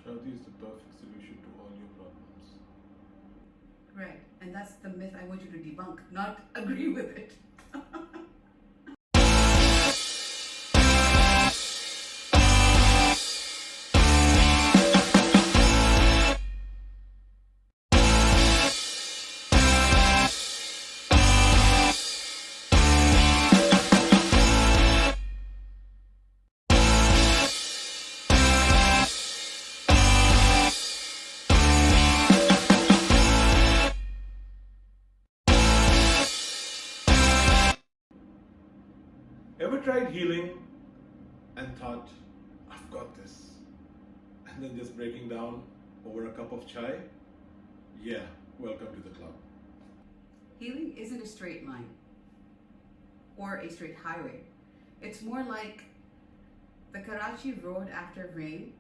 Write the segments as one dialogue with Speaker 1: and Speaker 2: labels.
Speaker 1: Shadi is the perfect solution to all your problems.
Speaker 2: Right, and that's the myth I want you to debunk, not agree with it.
Speaker 1: Ever tried healing and thought, I've got this, and then just breaking down over a cup of chai? Yeah, welcome to the club.
Speaker 2: Healing isn't a straight line or a straight highway. It's more like the Karachi road after rain,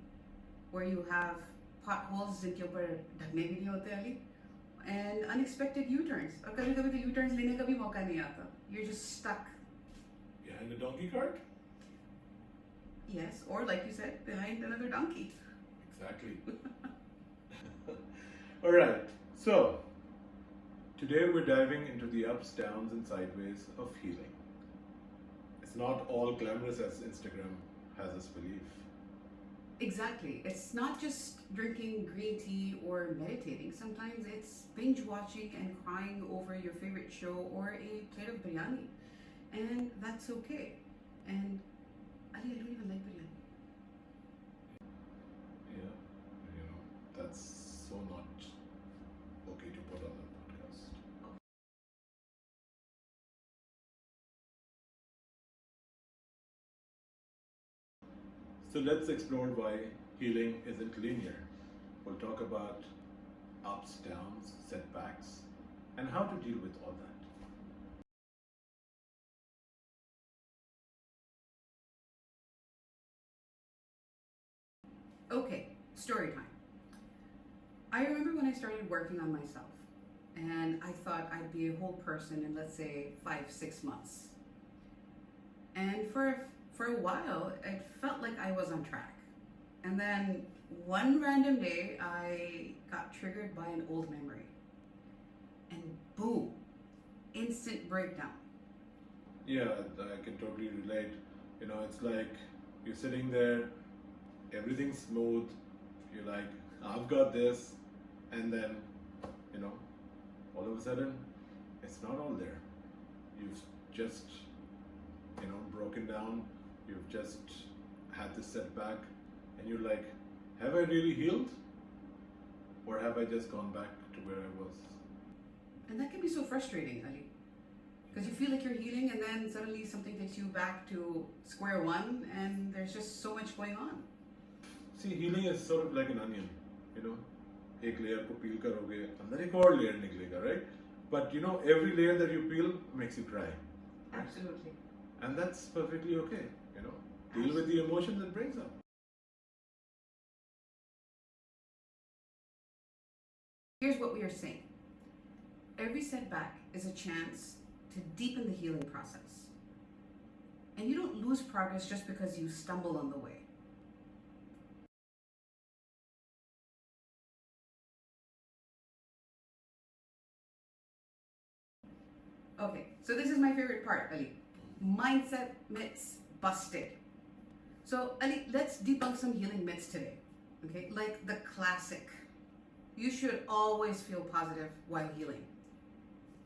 Speaker 2: where you have potholes जिनके ऊपर ढकने भी नहीं होते Ali, and unexpected U-turns. और कभी-कभी तो U-turns लेने का भी मौका नहीं आता. You're just stuck.
Speaker 1: Behind a donkey cart?
Speaker 2: Yes, or like you said, behind another donkey.
Speaker 1: Exactly. Alright, so today we're diving into the ups, downs, and sideways of healing. It's not all glamorous as Instagram has us believe.
Speaker 2: Exactly. It's not just drinking green tea or meditating. Sometimes it's binge watching and crying over your favorite show or a plate of biryani. And that's okay. And Ali, I don't even like biryani.
Speaker 1: Yeah, that's so not okay to put on the podcast. So let's explore why healing isn't linear. We'll talk about ups, downs, setbacks, and how to deal with all that.
Speaker 2: Okay, story time. I remember when I started working on myself, and I thought I'd be a whole person in, let's say, 5-6 months. And for a while, it felt like I was on track. And then one random day, I got triggered by an old memory. And boom, instant breakdown.
Speaker 1: Yeah, I can totally relate. It's like you're sitting there, everything's smooth, you're like, I've got this, and then, all of a sudden, it's not all there. You've just, broken down, you've just had this setback, and you're like, have I really healed? Or have I just gone back to where I was?
Speaker 2: And that can be so frustrating, Ali. Because you feel like you're healing, and then suddenly something takes you back to square one, and there's just so much going on.
Speaker 1: See, healing is sort of like an onion, एक layer को peel करोगे अंदर एक और layer निकलेगा, right? But every layer that you peel makes you cry.
Speaker 2: Absolutely.
Speaker 1: And that's perfectly okay, Deal with the emotion that brings up.
Speaker 2: Here's what we are saying. Every setback is a chance to deepen the healing process. And you don't lose progress just because you stumble on the way. Okay, so this is my favorite part, Ali. Mindset myths busted. So, Ali, let's debunk some healing myths today. Okay, like the classic. You should always feel positive while healing.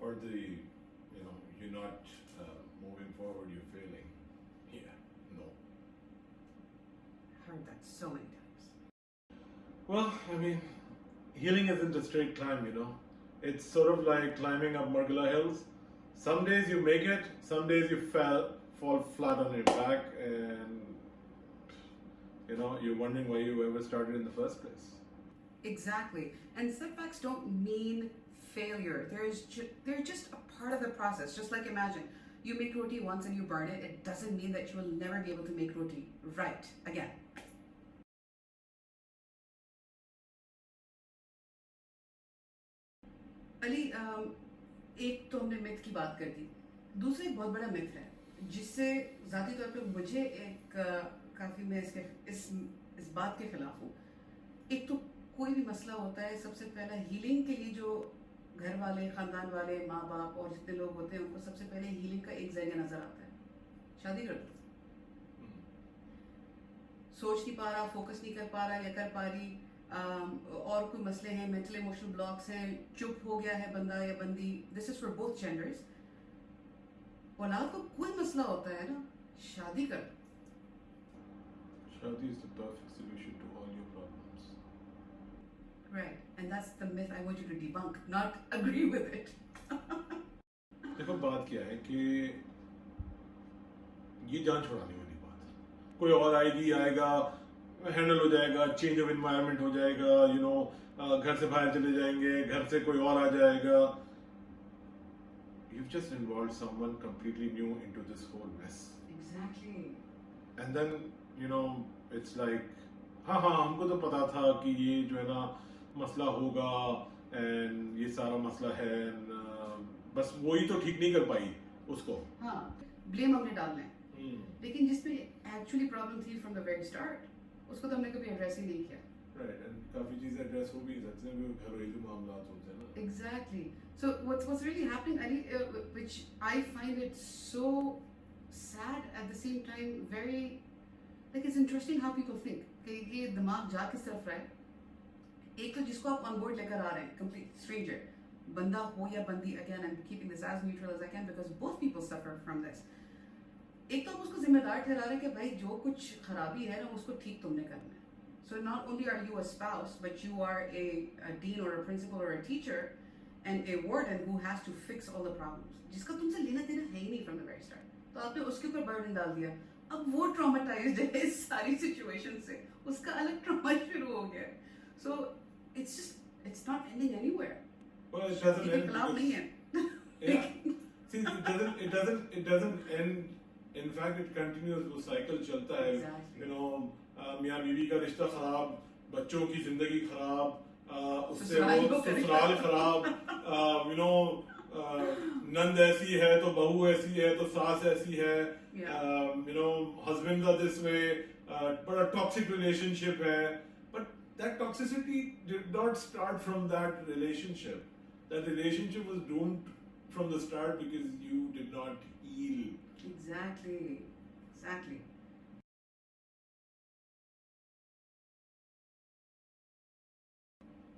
Speaker 1: Or you're not moving forward, you're failing. Yeah, no.
Speaker 2: Heard that so many times.
Speaker 1: Well, healing isn't a straight climb, It's sort of like climbing up Margala Hills. Some days you make it, some days you fall flat on your back, and you're wondering why you ever started in the first place.
Speaker 2: Exactly. And setbacks don't mean failure. They're just a part of the process. Just like imagine, you make roti once and you burn it, it doesn't mean that you will never be able to make roti right again. Ali, एक तो हमने myth की बात कर दी. दूसरा एक बहुत बड़ा मिथ है जिससे ज़ाती तौर पे मुझे काफ़ी मैं इस बात के खिलाफ हूँ एक तो कोई भी मसला होता है, सबसे पहला हीलिंग के लिए जो घर वाले, खानदान वाले, माँ बाप और जितने लोग होते हैं, उनको सबसे पहले हीलिंग का एक जरिया नजर आता है, शादी कर दो। सोच नहीं पा रहा, फोकस नहीं कर पा रहा या कर पा रही, और कोई मसले हैं, मेंटल इमोशनल ब्लॉक्स हैं, चुप हो गया है बंदा या बंदी, this is for both genders. औलाद को कोई मसला होता है ना, शादी कर दो।
Speaker 1: Shadi is the perfect solution to all your problems.
Speaker 2: Right, and that's the myth I want you to debunk, not agree with it.
Speaker 1: देखो बात क्या है कि ये जान छुड़ाने वाली बात है। कोई और आएगी, आएगा, हैंडल हो जाएगा, चेंज ऑफ एनवायरनमेंट हो जाएगा, घर से बाहर चले जाएंगे, घर से कोई और आ जाएगा। You've just involved someone completely new into this whole mess.
Speaker 2: Exactly.
Speaker 1: And then, it's like, हाँ हमको तो पता था कि ये जो है ना मसला होगा, एंड ये सारा मसला है, and, बस वही तो ठीक नहीं कर पाई उसको।
Speaker 2: हाँ, ब्लेम हमने डालना है, लेकिन जिसमें एक्चुअली प्रॉब्लम थी फ्रॉम द वेरी स्टार्ट, उसको तो हमने कभी एड्रेस ही नहीं किया।
Speaker 1: राइट, एंड काफी चीजें एड्रेस हो भी सकती हैं, घरेलू मामलात होते हैं ना।
Speaker 2: Exactly. So what's really happening, Ali, which I find it so sad at the same time, very like it's interesting how people think कि ये दिमाग जा किस तरफ रहा है। एक तो जिसको आप ऑन बोर्ड लेकर आ रहे हैं, complete stranger, बंदा हो या बंदी, again I'm keeping this as neutral as I can because both people suffer from this। एक तो आप उसको जिम्मेदार ठहरा रहे हैं कि भाई जो कुछ खराबी है ना उसको ठीक तुमने करना है। So not only are you a spouse, but you are a dean or a principal or a teacher and a warden who has to fix all the problems, जिसका तुमसे लेना देना है ही नहीं from the very start। तो आपने उसके ऊपर बर्डन डाल दिया, अब वो ट्रॉमेटाइज्ड है इस सारी सिचुएशन से, उसका अलग ट्रॉमा शुरू हो गया। So it's not ending anywhere।
Speaker 1: Well, it doesn't
Speaker 2: ये
Speaker 1: end
Speaker 2: खिलाफ नहीं है।
Speaker 1: yeah. See, it doesn't end. In fact, it continues. वो cycle चलता है।
Speaker 2: Exactly.
Speaker 1: मियाँ बीवी का रिश्ता खराब, बच्चों की जिंदगी खराब, उससे
Speaker 2: ससुराल
Speaker 1: वो ससुराल खराब, नंद ऐसी है तो बहू ऐसी है तो सास ऐसी है, husbands are this way, बड़ा toxic relationship है, but that toxicity did not start from that relationship. That relationship was doomed from the start because you did not heal.
Speaker 2: Exactly.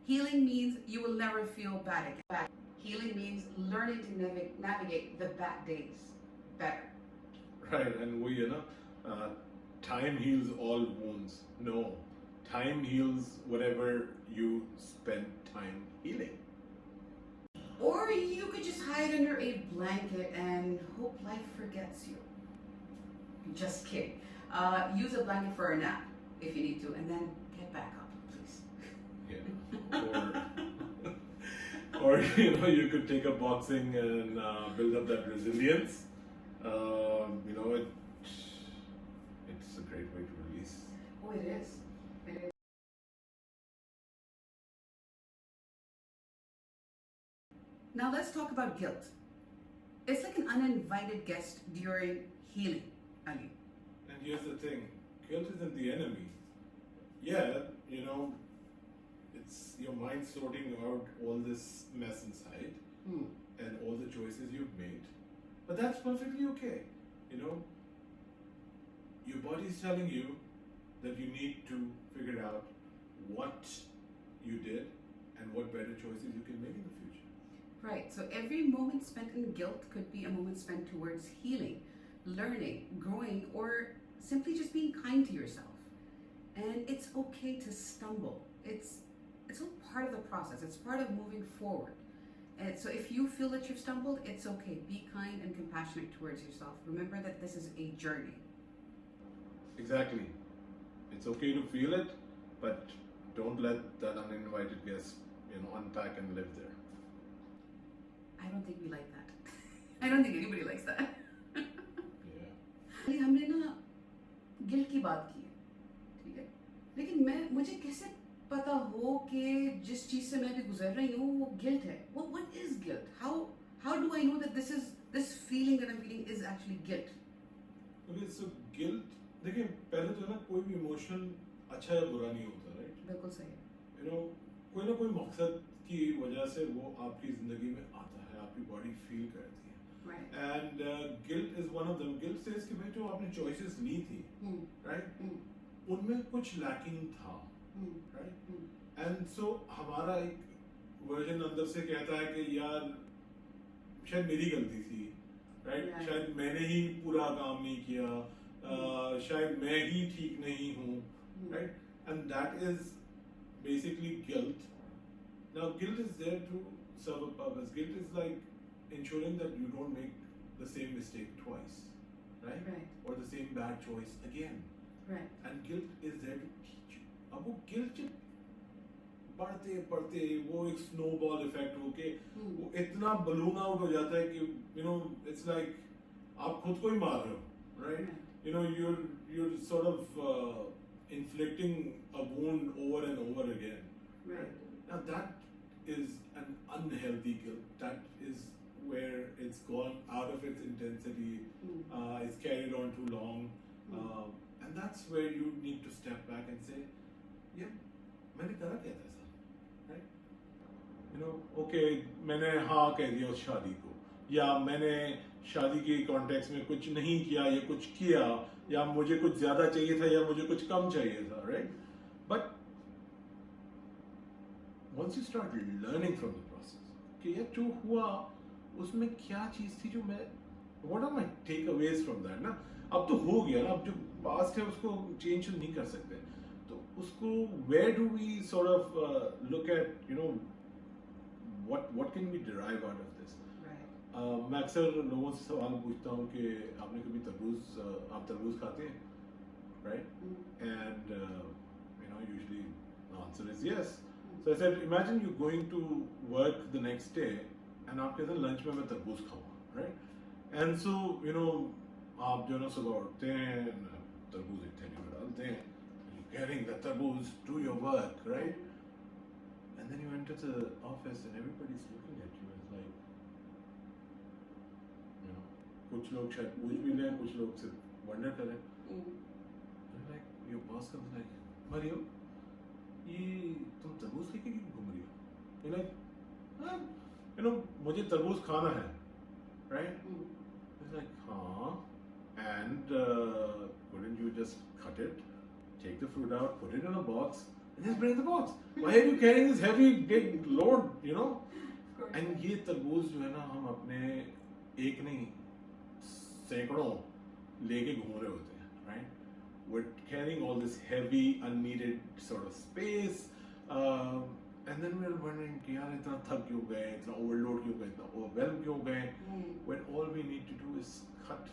Speaker 2: Healing means you will never feel bad again. Healing means learning to navigate the bad days better.
Speaker 1: Right, and time heals all wounds. No, time heals whatever you spend time healing.
Speaker 2: Or you could just hide under a blanket and hope life forgets you. Just kidding. Use a blanket for a nap if you need to, and then get back up, please.
Speaker 1: Yeah. Or you could take up boxing and build up that resilience. It's a great way to release.
Speaker 2: Oh, it is. Now let's talk about guilt. It's like an uninvited guest during healing, Ali.
Speaker 1: And here's the thing, guilt isn't the enemy. Yeah, it's your mind sorting out all this mess inside and all the choices you've made. But that's perfectly okay. Your body is telling you that you need to figure out what you did and what better choices you can make in the future.
Speaker 2: Right, so every moment spent in guilt could be a moment spent towards healing, learning, growing, or simply just being kind to yourself. And it's okay to stumble. It's all part of the process. It's part of moving forward. And so if you feel that you've stumbled, it's okay. Be kind and compassionate towards yourself. Remember that this is a journey.
Speaker 1: Exactly. It's okay to feel it, but don't let that uninvited guest, unpack and live there.
Speaker 2: I don't think we like that. I don't think anybody likes that.
Speaker 1: Yeah.
Speaker 2: हमने ना guilt की बात की है, ठीक है? लेकिन मुझे कैसे पता हो कि जिस चीज से मैं भी गुजर रही हूँ वो गिल्ट है? What is guilt? How do I know that this feeling that I'm feeling is actually guilt?
Speaker 1: Okay, so guilt, देखिए पहले तो ना कोई भी इमोशन अच्छा या बुरा नहीं होता, राइट?
Speaker 2: बिल्कुल सही है।
Speaker 1: यू नो कोई ना कोई मकसद की वजह से वो आपकी जिंदगी में आता है, आपकी बॉडी फील करती है.
Speaker 2: Right.
Speaker 1: And guilt is one of them. Guilt says कि भाई जो आपने चॉइसेस ली थी, राइट, उनमें कुछ लैकिंग था, राइट. एंड सो हमारा एक वर्जन अंदर से कहता है कि यार शायद मेरी गलती थी, राइट,
Speaker 2: Right.
Speaker 1: शायद मैंने ही पूरा काम नहीं किया, शायद मैं ही ठीक नहीं हूँ, right, and that is basically guilt. Now guilt is there to serve a purpose. Guilt is like ensuring that you don't make the same mistake twice, right,
Speaker 2: Right.
Speaker 1: or the same bad choice again.
Speaker 2: Right.
Speaker 1: And guilt is there to teach you. अब वो guilt जब बढ़ते बढ़ते वो एक snowball effect होके वो इतना balloon out हो जाता है कि you know it's like आप खुद को ही मार रहे हो, right?
Speaker 2: Right.
Speaker 1: You know you're sort of inflicting a wound over and over again.
Speaker 2: Right.
Speaker 1: Now that is an unhealthy guilt. That is where it's gone out of its intensity. It's carried on too long, and that's where you need to step back and say, "Yeah, मैंने करा क्या था sir?" Right? You know, okay, मैंने हाँ कह दिया उस शादी को, या मैंने शादी के कॉन्टेक्स्ट में कुछ नहीं किया या कुछ किया, या मुझे कुछ ज्यादा चाहिए था या मुझे कुछ कम चाहिए था, right. But once you start learning from the process कि ये जो हुआ उसमें क्या चीज थी जो मैं what are my takeaways from that ना. अब तो हो गया ना, अब जो पास्ट है उसको चेंज नहीं कर सकते, तो उसको where do we sort of look at, you know, what can we derive out of this.
Speaker 2: Right.
Speaker 1: मैं अक्सर लोगों से सवाल पूछता हूँ कि आपने कभी आप तरबूज खाते हैं, right, and you know usually the answer is yes. So I said, imagine you going to work the next day and आप कहते हैं लंच में मैं तरबूज खाऊंगा, right? And so you know आप जो है ना सुबह उठते हैं, तरबूज एक थैली में डालते हैं, you're carrying the तरबूज to your work, right? And then you enter the office and everybody's looking at you as like, you know, कुछ लोग शायद पूछ भी लें, कुछ लोग सिर्फ वंडर करें. And like your boss comes like, Mario, ये तुम तरबूज लेके क्यों घूम रही हो? You're like, you know, मुझे तरबूज खाना है, right? It's like, हाँ, and couldn't you just cut it, take the fruit out, put it in a box, and just bring the box? Why are you carrying this heavy big load, you know? And ये तरबूज जो है ना हम अपने एक नहीं सैकड़ों लेके घूम रहे होते हैं, right? We're carrying all this heavy, unneeded sort of space, and then we're wondering कि यार इतना थक क्यों गए, इतना overload क्यों गए, इतना overwhelmed क्यों गए, when all we need to do is cut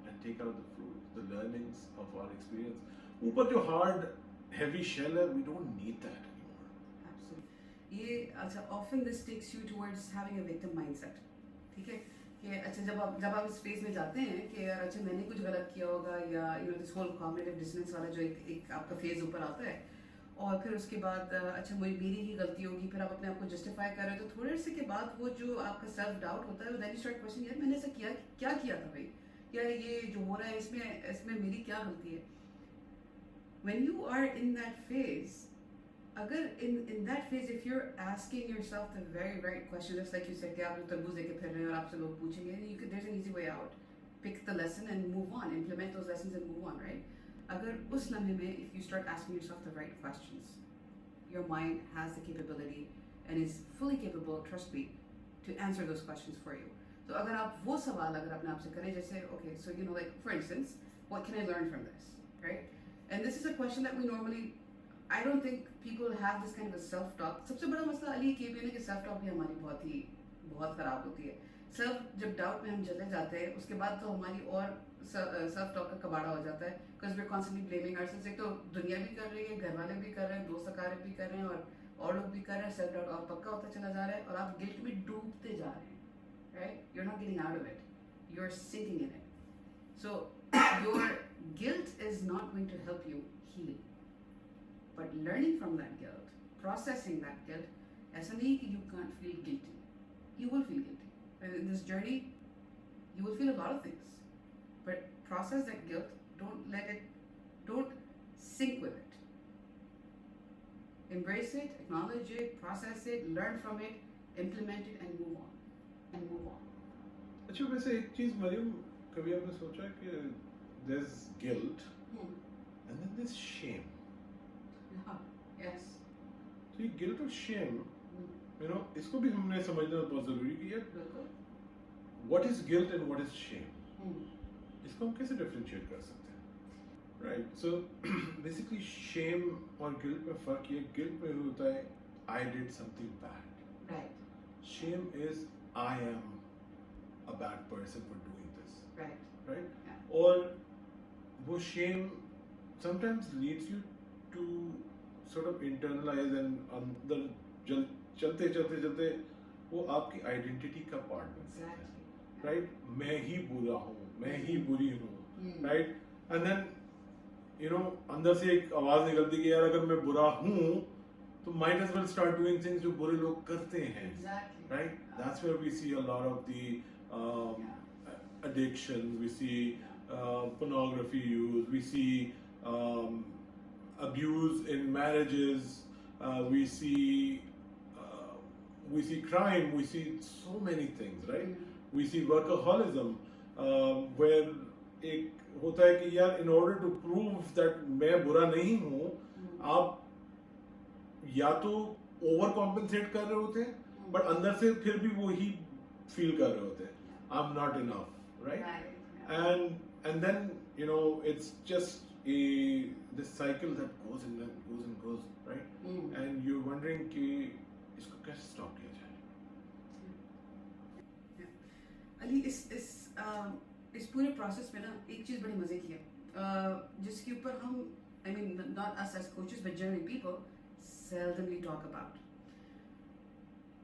Speaker 1: and take out the fruit, the learnings of our experience. ऊपर जो hard, heavy shell है, we don't need that anymore.
Speaker 2: Absolutely. ये अच्छा often this takes you towards having a victim mindset. ठीक है कि अच्छा जब आप इस फेज में जाते हैं कि यार अच्छा मैंने कुछ गलत किया होगा, या you know this whole cognitive dissonance वाला जो एक आपका फेज ऊपर आता है, और फिर उसके बाद अच्छा मेरी ही गलती होगी, फिर आप अपने आप को जस्टिफाई कर रहे हो, तो थोड़े से के बाद वो जो आपका सेल्फ डाउट होता है, देन यू स्टार्ट क्वेश्चनिंग, यार मैंने ऐसा क्या किया था भाई, या ये जो हो रहा है इसमें मेरी क्या गलती है. When you are in that phase, अगर in that phase if you're asking yourself the very right question, just like you said कि आप लोग तरबूज लेके फिर रहे हैं और आपसे लोग पूछेंगे, there's an easy way out. Pick the lesson and move on. Implement those lessons and move on, right? अगर उस लम्हे में if you start asking yourself the right questions, your mind has the capability and is fully capable, trust me, to answer those questions for you. So अगर आप वो सवाल अगर अपने आप से करें, जैसे okay, so you know, like for instance, what can I learn from this, right? And this is a question that we normally, I don't think people have this kind of a self-talk. सबसे बड़ा मसला अली ये भी है कि self-talk भी हमारी बहुत खराब होती है. जब डाउट में हम चले जाते हैं, उसके बाद तो हमारी और self-talk का कबाड़ा हो जाता है, because we're constantly blaming ourselves. एक तो दुनिया भी कर रही है, घर वाले भी कर रहे हैं, दोस्त अकारे भी कर रहे हैं, और लोग भी कर रहे हैं, self-doubt और पक्का होता चला जा रहा है, और आप गिल्ट में डूबते जा रहे हैं, right? You're not getting out of it. You're sinking in it. So your guilt is not going to help you heal. But learning from that guilt, processing that guilt, ऐसा नहीं कि you can't feel guilty. You will feel guilty. And in this journey, you will feel a lot of things. But process that guilt. Don't sink with it. Embrace it, acknowledge it, process it, learn from it, implement it, and move on. And move on.
Speaker 1: अच्छा वैसे एक चीज मरियम कभी आपने सोचा कि there's guilt and then there's shame.
Speaker 2: Yes.
Speaker 1: तो ये guilt और shame, you know, इसको भी हमने समझना बहुत जरूरी कि यार
Speaker 2: बिल्कुल.
Speaker 1: what is guilt and what is shame? इसको हम कैसे differentiate कर सकते हैं? Right. So basically shame और guilt में फर्क ये guilt में होता है I did something bad.
Speaker 2: Right.
Speaker 1: Shame is I am a bad person for doing this.
Speaker 2: Right.
Speaker 1: Right?
Speaker 2: Yeah.
Speaker 1: और वो shame sometimes leads you to sort of internalize and अंदर चलते चलते चलते वो आपकी आइडेंटिटी का पार्ट बन जाता है.
Speaker 2: Exactly.
Speaker 1: राइट? मैं ही बुरा हूँ, मैं ही बुरी हूँ. Right? And then you know अंदर से एक आवाज निकलती कि यार अगर मैं बुरा हूँ तो might as well start doing things जो बुरे लोग करते हैं.
Speaker 2: Exactly.
Speaker 1: Right? That's where we see a lot of the addictions. We see pornography use. We see abuse in marriages. We see crime. We see so many things, right? We see workaholism, where एक होता है कि यार in order to prove that मैं बुरा नहीं हूँ, आप या तो ओवर कॉम्पेंसेट कर रहे होते हैं बट अंदर से फिर भी वो ही फील कर रहे होते हैं I am not enough right and then you know it's just a this cycle that goes and goes right and you wondering कि इसको कैसे स्टॉप किया जाए.
Speaker 2: अली इस पूरे प्रोसेस में ना एक चीज बड़ी मजे की है जिसके ऊपर हम I mean not us as coaches but generally people seldomly talk about.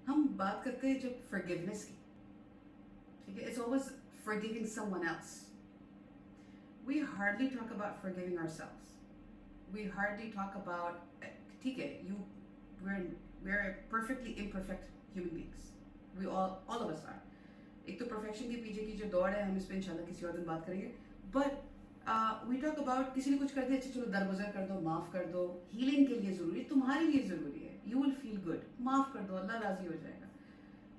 Speaker 2: हम बात करते हैं जब forgiveness की, ठीक है? It's always forgiving someone else. We hardly talk about forgiving ourselves. We hardly talk about, ठीक है, we're perfectly imperfect human beings. We all of us are. एक तो perfection के पीछे की जो दौड़ है हम इस पे इंशाल्लाह किसी और दिन बात करेंगे. But we talk about किसी ने कुछ कर दिया, अच्छा चलो दरगुजर कर दो, माफ कर दो. हीलिंग के लिए जरूरी, तुम्हारे लिए जरूरी है. You will feel good. माफ कर दो, अल्लाह राजी हो जाएगा.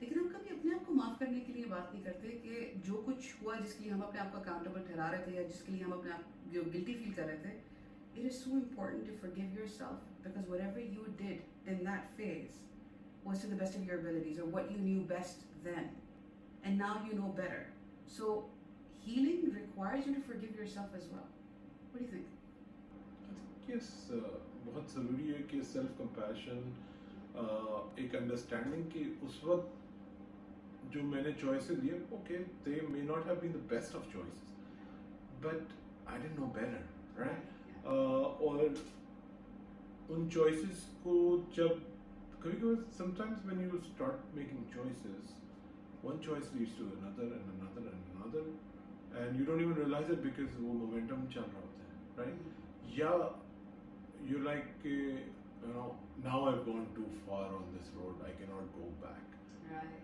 Speaker 2: लेकिन हम कभी अपने आप को माफ करने के लिए बात नहीं करते कि जो कुछ हुआ जिसके लिए हम अपने आप को अकाउंटेबल ठहरा रहे थे या जिसके लिए हम अपने आप जो गिल्टी फील कर रहे थे. It is so important to forgive yourself because whatever you did in that phase was to the best of your abilities or what you knew best then, and now you know better. So healing requires you to forgive yourself as well. What do you think?
Speaker 1: I think yes, बहुत ज़रूरी है कि self compassion, एक understanding कि उस वक्त जो मैंने चॉइसेस लिए, okay they may not have been the best of choices but I didn't know better, right? और उन चॉइसेस को जब कभी कभी sometimes when you start making choices one choice leads to another and another and another and you don't even realize it because वो momentum चल रहा होता है, right? Yeah, you're like you know now I've gone too far on this road, I cannot go back,
Speaker 2: Right.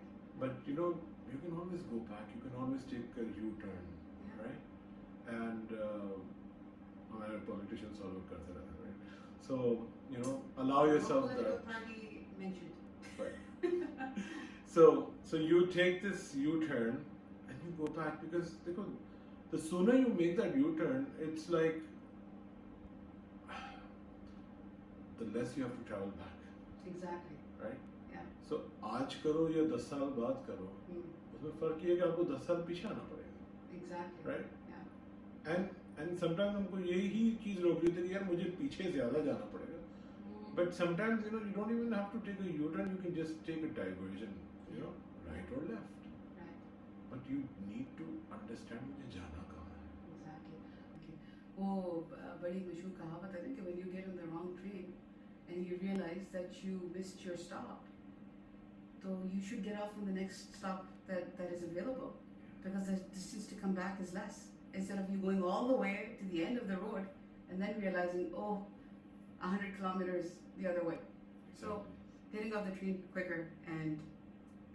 Speaker 1: but you know you can always go back, you can always take a U-turn, right? And हमारे politicians always करते रहते हैं, right? So you know allow yourself
Speaker 2: No
Speaker 1: that.
Speaker 2: party mentioned.
Speaker 1: Right. So you take this U-turn and you go back because the sooner you make that U-turn, it's like the less you have to travel back,
Speaker 2: Exactly.
Speaker 1: right?
Speaker 2: Yeah.
Speaker 1: So आज करो या 10 साल बाद करो, उसमें फर्क ये है कि आपको 10 साल पीछे आना पड़ेगा,
Speaker 2: Exactly.
Speaker 1: right?
Speaker 2: Yeah.
Speaker 1: And sometimes हमको यही चीज रोक रही थी कि यार मुझे पीछे ज्यादा जाना पड़ेगा. But sometimes you know you don't even have to take a U-turn, you can just take a diversion, you know, right or left.
Speaker 2: Right.
Speaker 1: But you need to understand मुझे जाना कहाँ है.
Speaker 2: Exactly. Okay. वो बड़ी मशहूर कहावत है ना कि when you get on the wrong train and you realize that you missed your stop, so you should get off on the next stop that is available because the distance to come back is less. Instead of you going all the way to the end of the road and then realizing, oh, 100 kilometers the other way. So getting off the train quicker and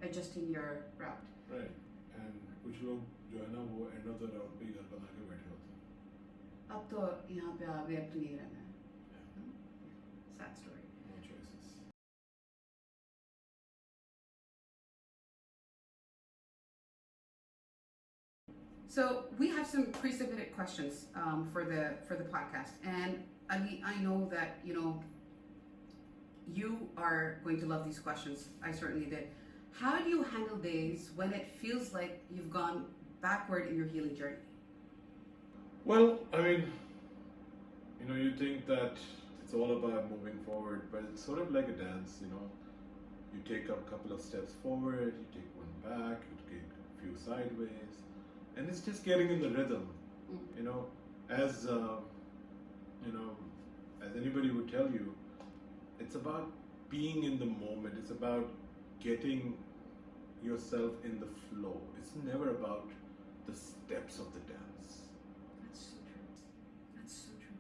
Speaker 2: adjusting your route.
Speaker 1: Right. And कुछ लोग जो है ना वो end of the route पे घर बना के बैठे होते हैं.
Speaker 2: अब तो यहाँ पे आ गए, अब तो नहीं रहना है. Sad story.
Speaker 1: No choice.
Speaker 2: So we have some pre-submitted questions for the podcast, and Ali, I know that you are going to love these questions. I certainly did. How do you handle days when it feels like you've gone backward in your healing journey?
Speaker 1: Well, I mean, you think that it's all about moving forward, but it's sort of like a dance. You take a couple of steps forward, you take one back, you take a few sideways, and it's just getting in the rhythm. As as anybody would tell you, it's about being in the moment. It's about getting yourself in the flow. It's never about the steps of the dance.
Speaker 2: That's so true. That's so true.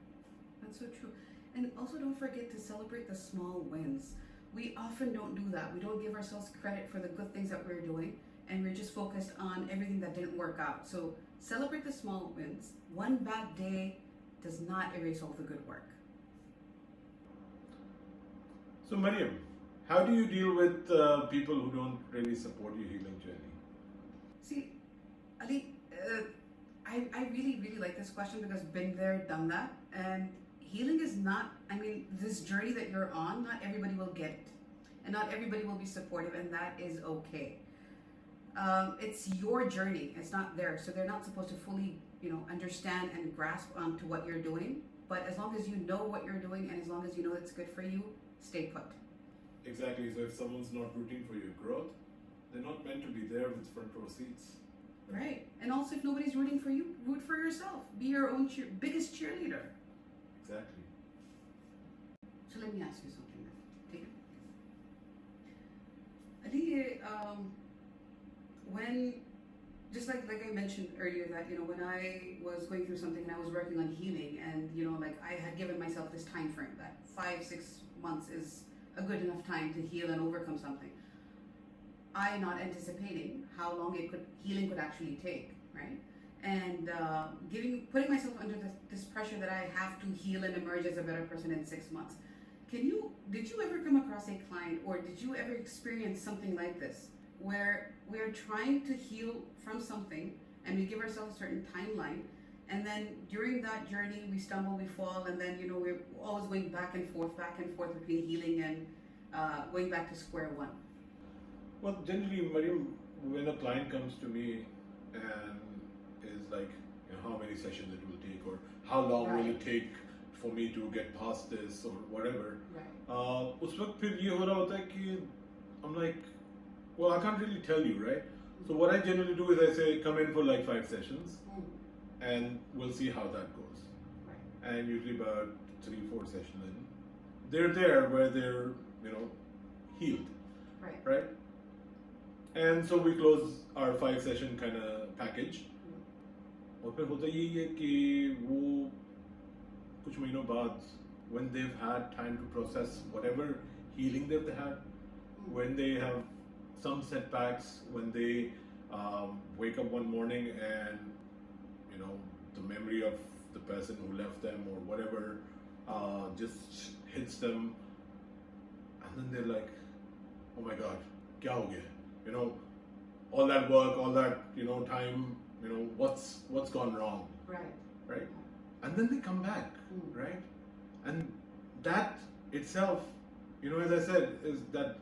Speaker 2: That's so true. And also, don't forget to celebrate the small wins. We often don't do that. We don't give ourselves credit for the good things that we're doing, and we're just focused on everything that didn't work out. So celebrate the small wins. One bad day does not erase all the good work.
Speaker 1: So, Mariam, how do you deal with people who don't really support your healing journey?
Speaker 2: See, Ali, I really, really like this question because been there, done that. And healing is not, this journey that you're on, not everybody will get it. And not everybody will be supportive, and that is okay. It's your journey, it's not theirs. So they're not supposed to fully, understand and grasp onto what you're doing. But as long as you know what you're doing and as long as you know it's good for you, stay put.
Speaker 1: Exactly. So if someone's not rooting for your growth, they're not meant to be there with front row seats.
Speaker 2: Right. And also, if nobody's rooting for you, root for yourself. Be your own biggest cheerleader.
Speaker 1: Exactly.
Speaker 2: So let me ask you something then. Take it. I think when, just like I mentioned earlier, that when I was going through something and I was working on healing, and I had given myself this time frame that 5-6 months is a good enough time to heal and overcome something. I not anticipating how long healing could actually take, right? And putting myself under this pressure that I have to heal and emerge as a better person in 6 months. Did you ever come across a client, or did you ever experience something like this, where we're trying to heal from something and we give ourselves a certain timeline, and then during that journey we stumble, we fall, and then we're always going back and forth between healing and going back to square one?
Speaker 1: Well, generally, Mariam, when a client comes to me and is like, how many sessions it will take, or how long will it take for me to get past this, or whatever.
Speaker 2: Right.
Speaker 1: उस वक्त फिर ये हो रहा होता है कि I'm like, well, I can't really tell you, right? So what I generally do is I say, come in for like 5 sessions, and we'll see how that goes.
Speaker 2: Right.
Speaker 1: And usually about 3-4 sessions in, they're there where they're healed, right? And so we close our 5 session kind of package. और फिर होता ये है कि वो कुछ महीनों बाद, when they've had time to process whatever healing they've had, when they have some setbacks, when they wake up one morning and the memory of the person who left them or whatever just hits them, and then they're like, oh my god, kya ho gaya? All that work, all that time, what's gone wrong, right? And then they come back, right? And that itself, as I said, is that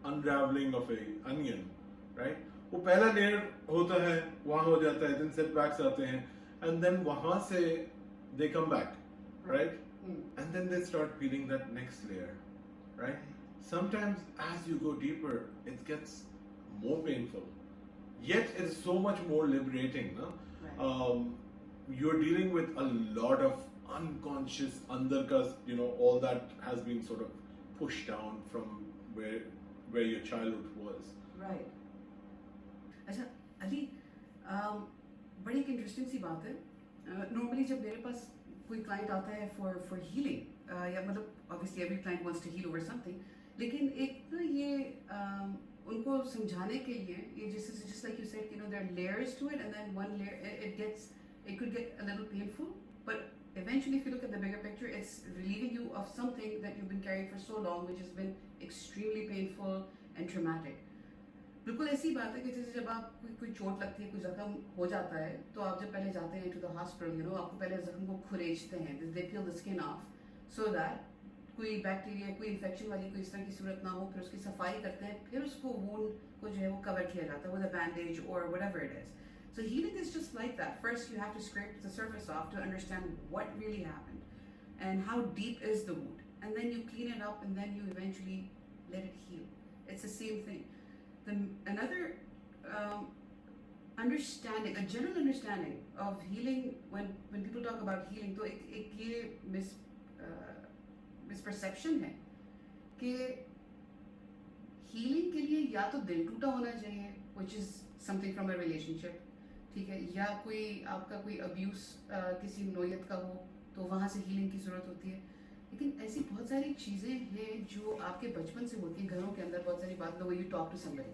Speaker 1: unraveling of a onion, right? वो पहला layer होता है, वहाँ हो जाता है, then setbacks आते हैं, and then वहाँ से they come back, right? And then they start peeling that next layer, right? Sometimes as you go deeper, it gets more painful, yet it's so much more liberating, no?
Speaker 2: Right.
Speaker 1: You're dealing with a lot of unconscious undercast, all that has been sort of pushed down from where your childhood was.
Speaker 2: Right. अच्छा अली, बड़ी एक interesting सी बात है. Normally जब मेरे पास कोई client आता है फॉर हीलिंग, या मतलब obviously every client wants to heal over something, लेकिन एक ना ये उनको समझाने के लिए ये just like you said, there are layers to it, and then one layer it could get a little painful, but eventually if you look at the bigger picture, it's relieving you of something that you've been carrying for so long, which has been extremely painful and traumatic. बिल्कुल ऐसी बात है कि जैसे जब आप कोई चोट लगती है, कोई जख्म हो जाता है, तो आप जब पहले जाते हैं टू द हॉस्पिटल, आपको पहले जख्म को खुरेचते हैं, they peel the skin off so that कोई बैक्टीरिया, कोई इन्फेक्शन वाली कोई इस तरह की सूरत ना हो, फिर उसकी सफाई करते हैं, फिर उसको वूंड को जो है वो कवर किया जाता है विद अ बैंडेज और whatever it is. So healing is just like that. First, you have to scrape the surface off to understand what really happened and how deep is the wound, and then you clean it up, and then you eventually let it heal. It's the same thing. Another um, understanding, a general understanding of healing, when people talk about healing, तो एक ये misperception है कि healing के लिए या तो दिल टूटा होना चाहिए, which is something from a relationship, ठीक है, या कोई आपका कोई abuse किसी नोयत का हो तो वहाँ से healing की ज़रूरत होती है. लेकिन ऐसी बहुत सारी चीज़ें हैं जो आपके बचपन से होती हैं, घरों के अंदर बहुत सारी बात, the way you talk to somebody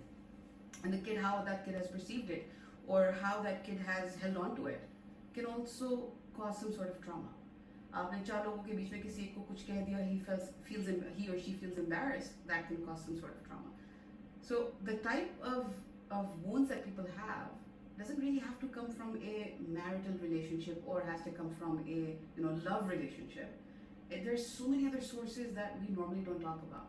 Speaker 2: and the kid, how that kid has perceived it or how that kid has held on to it can also cause some sort of trauma. आपने चार लोगों के बीच में किसी एक को कुछ कह दिया, he or she feels embarrassed, that can cause some sort of trauma. So the type of wounds that people have doesn't really have to come from a marital relationship or has to come from a love relationship. There's so many other sources that we normally don't talk about.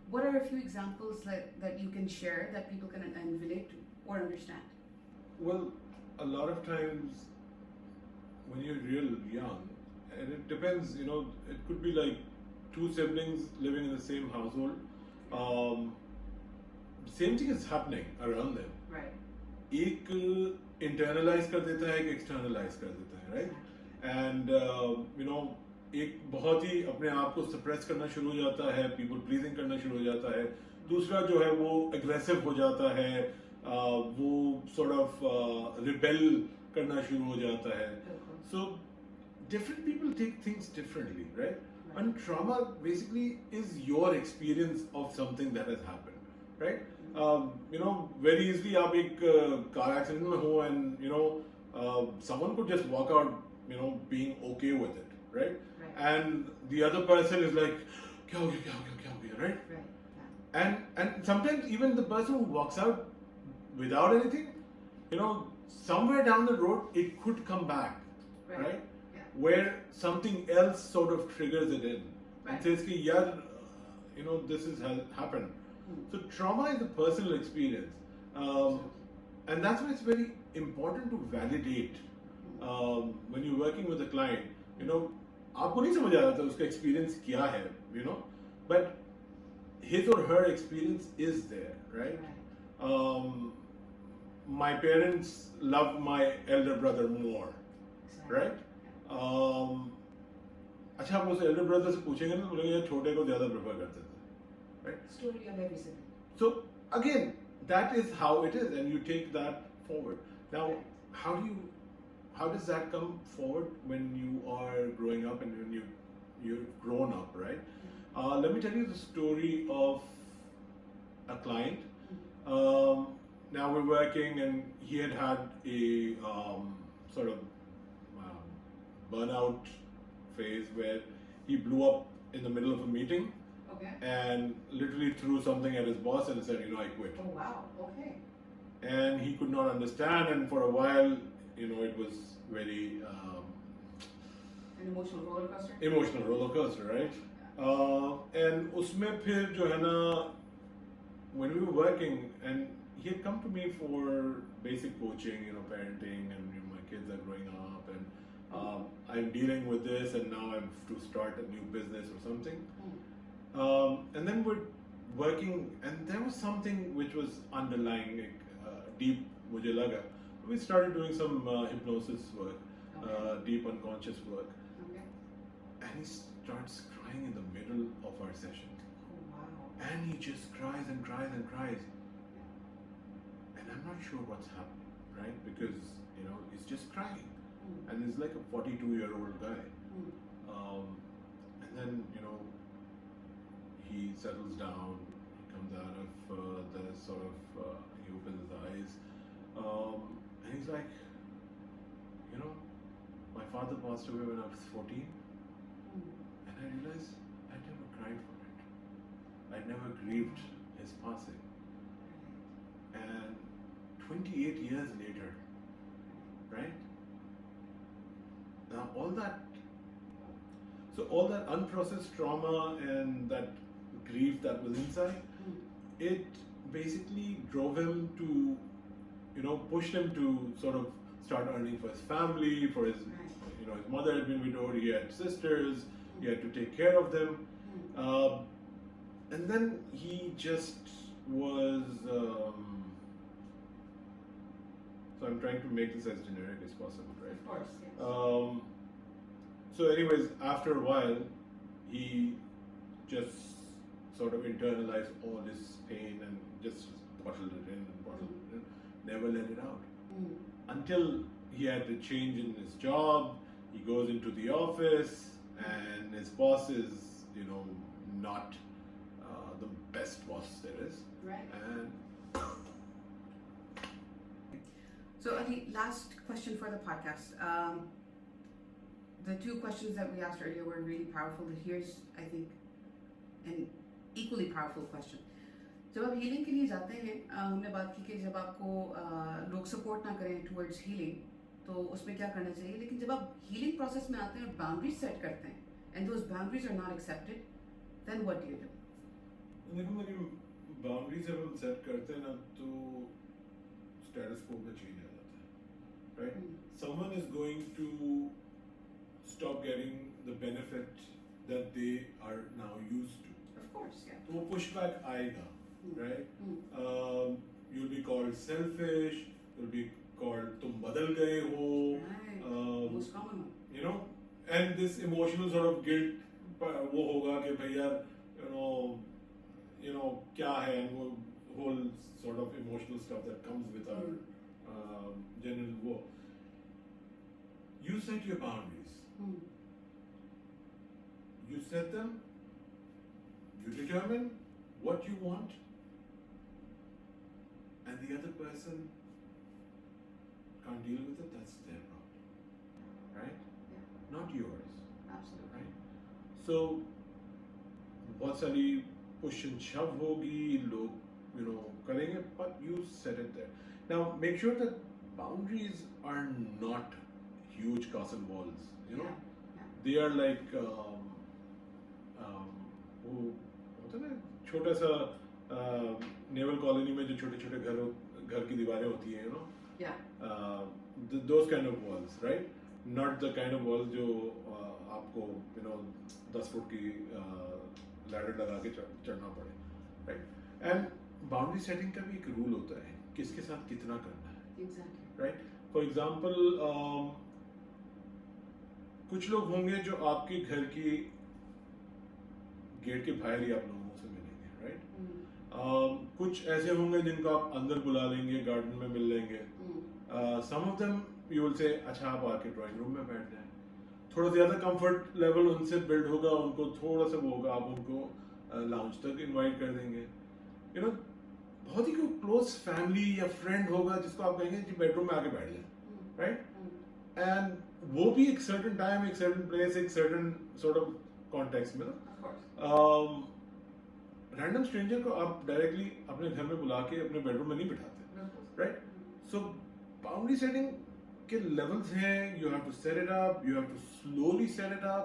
Speaker 2: What are a few examples that you can share that people can relate to or understand?
Speaker 1: Well, a lot of times when you're real young, and it depends, it could be like two siblings living in the same household. Same thing is happening around them.
Speaker 2: Right.
Speaker 1: एक internalize कर देता है, एक externalize कर देता है, right? And एक बहुत ही अपने आप को suppress करना शुरू हो जाता है, people pleasing करना शुरू हो जाता है. दूसरा जो है वो aggressive हो जाता है, वो sort of rebel करना शुरू हो जाता है. So different people take things differently, right? And trauma basically is your experience of something that has happened, right? Very easily आप एक car accident में हो and someone could just walk out, being okay with it, right? And the other person is like, क्या हो गया, right? And sometimes even the person who walks out without anything, somewhere down the road it could come back, right? Where something else sort of triggers it in and says कि यार, this has happened. So trauma is a personal experience, and that's why it's very important to validate when you're working with a client. आपको नहीं समझ आ रहा था उसका experience क्या है, but his or her experience is there, right? My parents love my elder brother more, right? अच्छा, आप उस elder brother से पूछेंगे ना तो बोलेंगे छोटे को ज़्यादा prefer करते थे. Right?
Speaker 2: Story of every sibling.
Speaker 1: So again, that is how it is, and you take that forward. Now, how does that come forward when you are growing up and when you've grown up, right? Let me tell you the story of a client. Now we're working, and he had a sort of burnout phase where he blew up in the middle of a meeting.
Speaker 2: Okay.
Speaker 1: And literally threw something at his boss and said, I quit.
Speaker 2: Oh wow, okay.
Speaker 1: And he could not understand, and for a while, it was very
Speaker 2: an emotional roller coaster.
Speaker 1: Emotional roller coaster, right? And उसमें फिर जो है ना, when we were working, and he had come to me for basic coaching, parenting, and my kids are growing up, and I'm dealing with this, and now I have to start a new business or something. And then we're working, and there was something which was underlying, deep, मुझे लगा. We started doing some hypnosis work, deep unconscious work.
Speaker 2: Okay.
Speaker 1: And he starts crying in the middle of our session.
Speaker 2: Oh wow.
Speaker 1: And he just cries and cries and cries. And I'm not sure what's happening, right? Because, he's just crying. And he's like a 42-year-old guy. And then, he settles down, he comes out of the sort of, he opens his eyes, and he's like, my father passed away when I was 14, and I realized I never cried for it. I never grieved his passing. 28 years later, right? Now all that unprocessed trauma and that grief that was inside, it basically drove him to, pushed him to sort of start earning for his family, for his, his mother had been widowed, he had sisters, he had to take care of them. And then he just was, so I'm trying to make this as generic as possible, right?
Speaker 2: Of course, yes.
Speaker 1: So anyways, after a while, he just sort of internalized all this pain and just bottled it in and bottled it in, never let it out. Until he had to change in his job, he goes into the office and his boss is, not the best boss there is.
Speaker 2: Right.
Speaker 1: And
Speaker 2: So, Ali, last question for the podcast. The two questions that we asked earlier were really powerful. Here's, I think, an equally powerful question. जब आप healing के लिए जाते हैं, हमने बात की कि जब आपको लोग सपोर्ट ना करें टुवर्ड्स हीलिंग, तो उसमें क्या करना चाहिए. लेकिन जब आप हीलिंग प्रोसेस में आते हैं और बाउंड्रीज सेट करते हैं, and those boundaries are not accepted, then what do you do?
Speaker 1: देखो, मेरी बाउंड्रीज जब हम सेट करते हैं ना, तो स्टेटस को में चेंज आ जाता है, right? Someone is going to stop getting the benefit that they are now used to.
Speaker 2: Of course, yeah.
Speaker 1: तो वो pushback आएगा, right? You'll be called selfish. You'll be called तुम बदल गए हो.
Speaker 2: Right. Most common one.
Speaker 1: And this emotional sort of guilt वो होगा कि भैया क्या है, and वो whole sort of emotional stuff that comes with our general वो. You set your boundaries. You set them. You determine what you want, and the other person can't deal with it. That's their problem, right?
Speaker 2: Yeah.
Speaker 1: Not yours.
Speaker 2: Absolutely.
Speaker 1: Right? So बहुत सारी push and shove होगी, लोग करेंगे, but you set it there. Now make sure that boundaries are not huge castle walls.
Speaker 2: Yeah.
Speaker 1: They are like वो होता है ना, छोटा सा नेवल कॉलोनी में जो छोटे छोटे घर की दीवारें होती हैं,
Speaker 2: Yeah.
Speaker 1: those kind of walls, right? Not the kind of walls जो आपको 10 फुट की लैडर लगा के चढ़ना पड़े, right? And boundary setting का भी एक रूल होता है, किसके साथ कितना करना है.
Speaker 2: Exactly.
Speaker 1: Right? For example, कुछ लोग होंगे जो आपके घर की गेट के बाहर ही आप लोगों से मिलेंगे, राइट? कुछ ऐसे होंगे जिनको आप अंदर बुला लेंगे, गार्डन में मिल लेंगे. Some of them you will say अच्छा आप आके ड्राइंग रूम में बैठ जाएं, थोड़ा ज्यादा कंफर्ट लेवल उनसे बिल्ड होगा, उनको थोड़ा सा वो होगा, आप उनको लाउंज तक इनवाइट कर देंगे. बहुत ही कोई क्लोज फैमिली या फ्रेंड होगा जिसको आप कहेंगे कि बेडरूम में आके बैठ जाए, राइट? एंड वो भी एक सर्टेन टाइम, एक सर्टेन प्लेस, एक सर्टेन सॉर्ट ऑफ कॉन्टेक्स्ट में रैंडम स्ट्रेंजर को आप डायरेक्टली अपने घर में बुला के अपने बेडरूम में नहीं बिठाते, राइट? सो बाउंड्री सेटिंग के लेवल्स हैं. You have to set it up, you have to slowly set it up.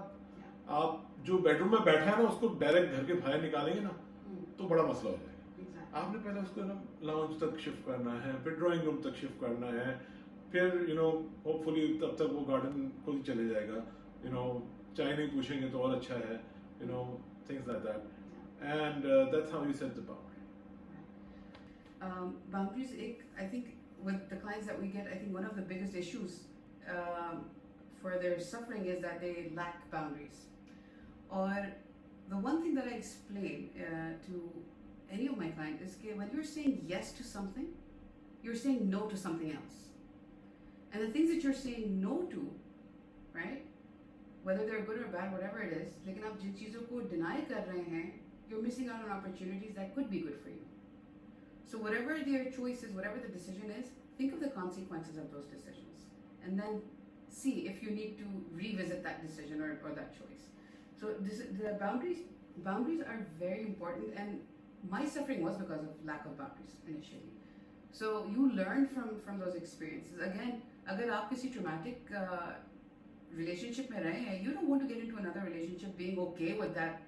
Speaker 1: आप जो बेडरूम में बैठा है ना, उसको डायरेक्ट घर के बाहर निकालेंगे ना, तो बड़ा मसला हो जाएगा. आपने पहले उसको लाउंज तक शिफ्ट करना है, फिर ड्राइंग रूम तक शिफ्ट करना है, फिर होपफुली तब तक वो गार्डन खुद ही चले जाएगा. चाय नहीं पूछेंगे तो और अच्छा है, things like that. And that's how you set the boundary.
Speaker 2: Boundaries, I think with the clients that we get, I think one of the biggest issues for their suffering is that they lack boundaries. Or the one thing that I explain to any of my clients is that when you're saying yes to something, you're saying no to something else. And the things that you're saying no to, right, whether they're good or bad, whatever it is, लेकिन आप जिन चीज़ों को deny कर रहे हैं, you're missing out on opportunities that could be good for you. So whatever their choice is, whatever the decision is, think of the consequences of those decisions, and then see if you need to revisit that decision or that choice. So the boundaries are very important, and my suffering was because of lack of boundaries initially. So you learn from those experiences. Again, अगर आप किसी traumatic relationship में रहे हैं, you don't want to get into another relationship being okay with that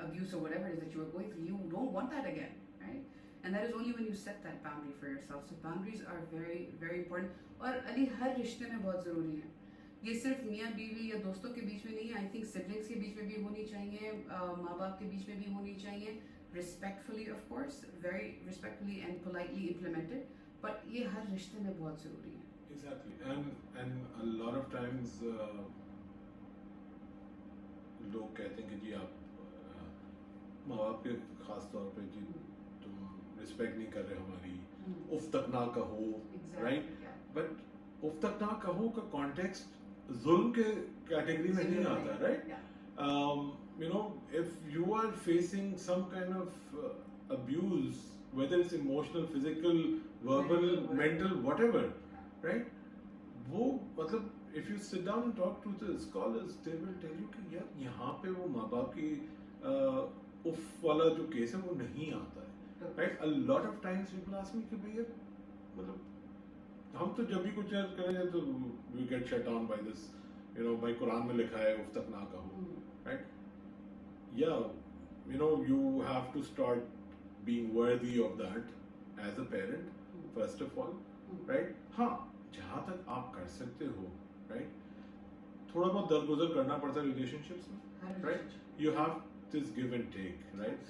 Speaker 2: abuse or whatever it is that you were going through. You don't want that again, right? And that is only when you set that boundary for yourself. So boundaries are very, very important. और अली हर रिश्ते में बहुत ज़रूरी है. ये सिर्फ मियाँ बीवी या दोस्तों के बीच में नहीं है. I think siblings के बीच में भी होनी चाहिए, माँ बाप के बीच में भी होनी चाहिए. Respectfully, of course, very respectfully and politely implemented. But ये हर रिश्ते में बहुत ज़रूरी है.
Speaker 1: Exactly, and a lot of times लोग कहते हैं कि जी आप माँ बाप के खास तौर पे जी तुम रिस्पेक्ट नहीं कर रहे हमारी, उफ तक ना कहो, राइट? बट उफ तक ना कहो का कॉन्टेक्स्ट जुल्म के कैटेगरी में नहीं आता, right? You know, if you are facing some kind of abuse, whether it's emotional, physical, verbal, mental, whatever, right? वो मतलब if you sit down and talk to the scholars, they will tell you कि यार यहाँ पे वो माँ बाप की उफ वाला जो केस है वो नहीं आता है, right? A lot of times people ask me कि भैया मतलब हम तो जब भी कुछ करेंगे तो we get shut down by this, you know, by Quran में लिखा है उफ तक ना कहो, right? Yeah, you know, you have to start being worthy of that as a parent, first of all, right? हाँ, जहाँ तक आप कर सकते हो, right? थोड़ा बहुत दरगुजर करना पड़ता है relationships में, right? You have this give and take, right?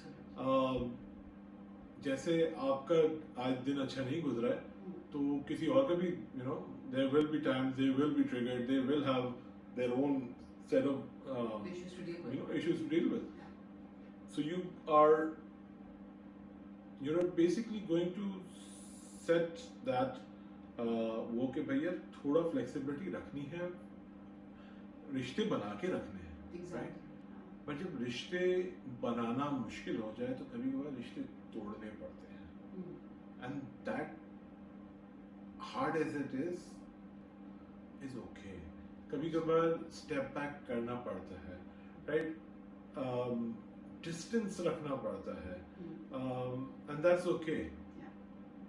Speaker 1: जैसे आपका आज दिन अच्छा नहीं गुजरा है, तो किसी और का भी, you know, there will be times they will be triggered, they will have their own set of
Speaker 2: Issues to deal with.
Speaker 1: you know, issues to deal with. So you're basically going to set that वो कि भैया थोड़ा flexibility रखनी है, रिश्ते बना के रखने हैं, right? पर जब रिश्ते बनाना मुश्किल हो जाए तो कभी कभार रिश्ते तोड़ने पड़ते हैं, and that hard as it is okay. कभी कभार step back करना पड़ता है, right? Distance रखना पड़ता है, and that's okay.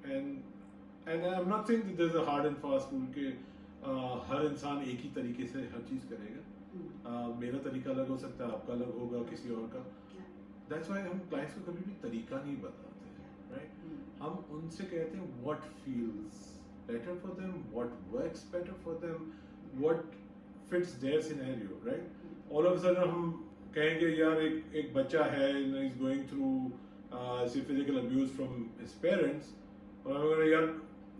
Speaker 1: And I'm not saying that there's a hard and fast rule कि हर इंसान एक ही तरीके से हर चीज करेगा. मेरा तरीका अलग हो सकता है, आपका अलग होगा, किसी और का. That's why हम clients को कभी भी तरीका नहीं बताते हैं, right? हम उनसे कहते हैं what feels better for them, what works better for them, what fits their scenario, right? All of a sudden हम कहेंगे यार एक बच्चा है, is going through physical abuse from his parents, और हम कहेंगे यार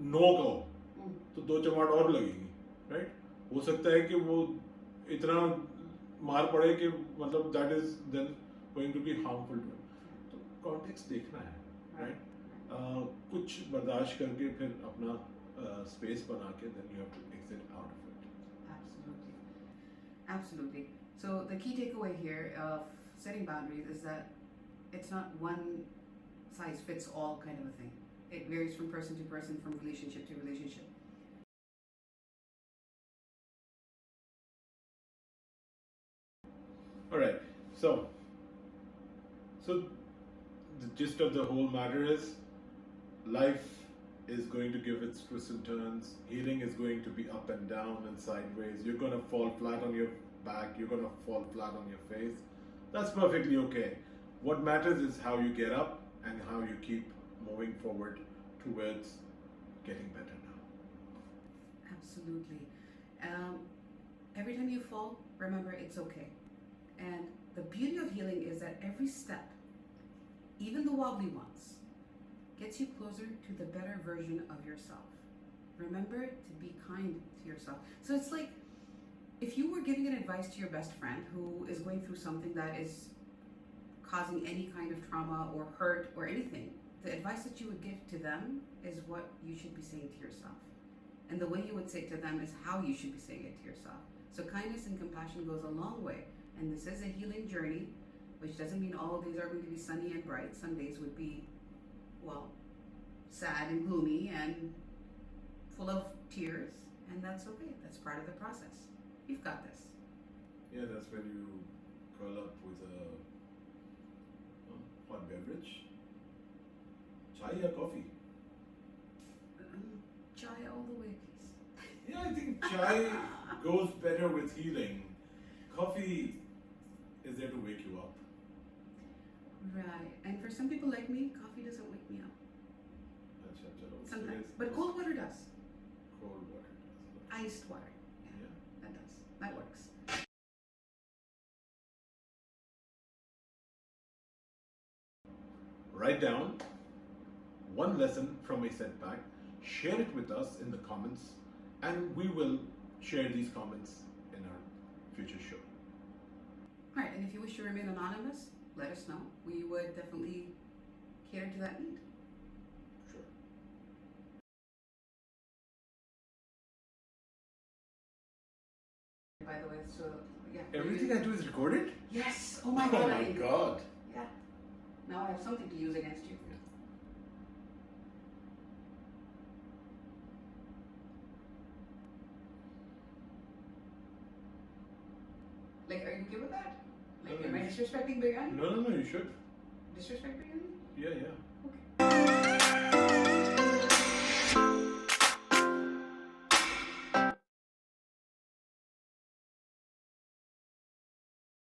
Speaker 1: नो कहो तो दो चमाट और लगेगी, राइट? हो सकता है कि वो इतना मार पड़े कि मतलब that is then going to be harmful to him. तो कॉन्टेक्स्ट देखना है, राइट? कुछ बर्दाश्त करके फिर अपना स्पेस बना के then you have to exit out of it.
Speaker 2: Absolutely. Absolutely. So the key takeaway here of setting boundaries is that it's not one size fits all kind of a thing. It varies from person to person, from relationship to relationship.
Speaker 1: All right. So the gist of the whole matter is life is going to give its twists and turns. Healing is going to be up and down and sideways. You're going to fall flat on your back. You're going to fall flat on your face. That's perfectly okay. What matters is how you get up and how you keep moving forward towards getting better now.
Speaker 2: Absolutely. Every time you fall, remember it's okay. And the beauty of healing is that every step, even the wobbly ones, gets you closer to the better version of yourself. Remember to be kind to yourself. So it's like if you were giving an advice to your best friend who is going through something that is causing any kind of trauma or hurt or anything, the advice that you would give to them is what you should be saying to yourself. And the way you would say it to them is how you should be saying it to yourself. So kindness and compassion goes a long way. And this is a healing journey, which doesn't mean all days are going to be sunny and bright. Some days would be, well, sad and gloomy and full of tears. And that's okay. That's part of the process. You've got this.
Speaker 1: Yeah, that's when you curl up with a hot beverage. Chai or coffee? I think chai goes better with healing. Coffee is there to wake you up.
Speaker 2: Right. And for some people like me, coffee doesn't wake me up.
Speaker 1: Acha, chalo.
Speaker 2: Sometimes.
Speaker 1: So
Speaker 2: But
Speaker 1: it's
Speaker 2: cold water does.
Speaker 1: cold water does.
Speaker 2: Iced water. Yeah,
Speaker 1: Yeah.
Speaker 2: that does. That works.
Speaker 1: Write down one lesson from a setback, share it with us in the comments, and we will share these comments in our future show.
Speaker 2: All right. And if you wish to remain anonymous, let us know. We would definitely cater to that need.
Speaker 1: Sure.
Speaker 2: By the way, so yeah.
Speaker 1: Everything I do is recorded?
Speaker 2: Yes. Oh my
Speaker 1: Oh
Speaker 2: god.
Speaker 1: my god.
Speaker 2: Yeah. Now I have something to use against you. Like, are you okay with that? Like, am I disrespecting biryani?
Speaker 1: No, you should.
Speaker 2: Disrespect biryani?
Speaker 1: Yeah.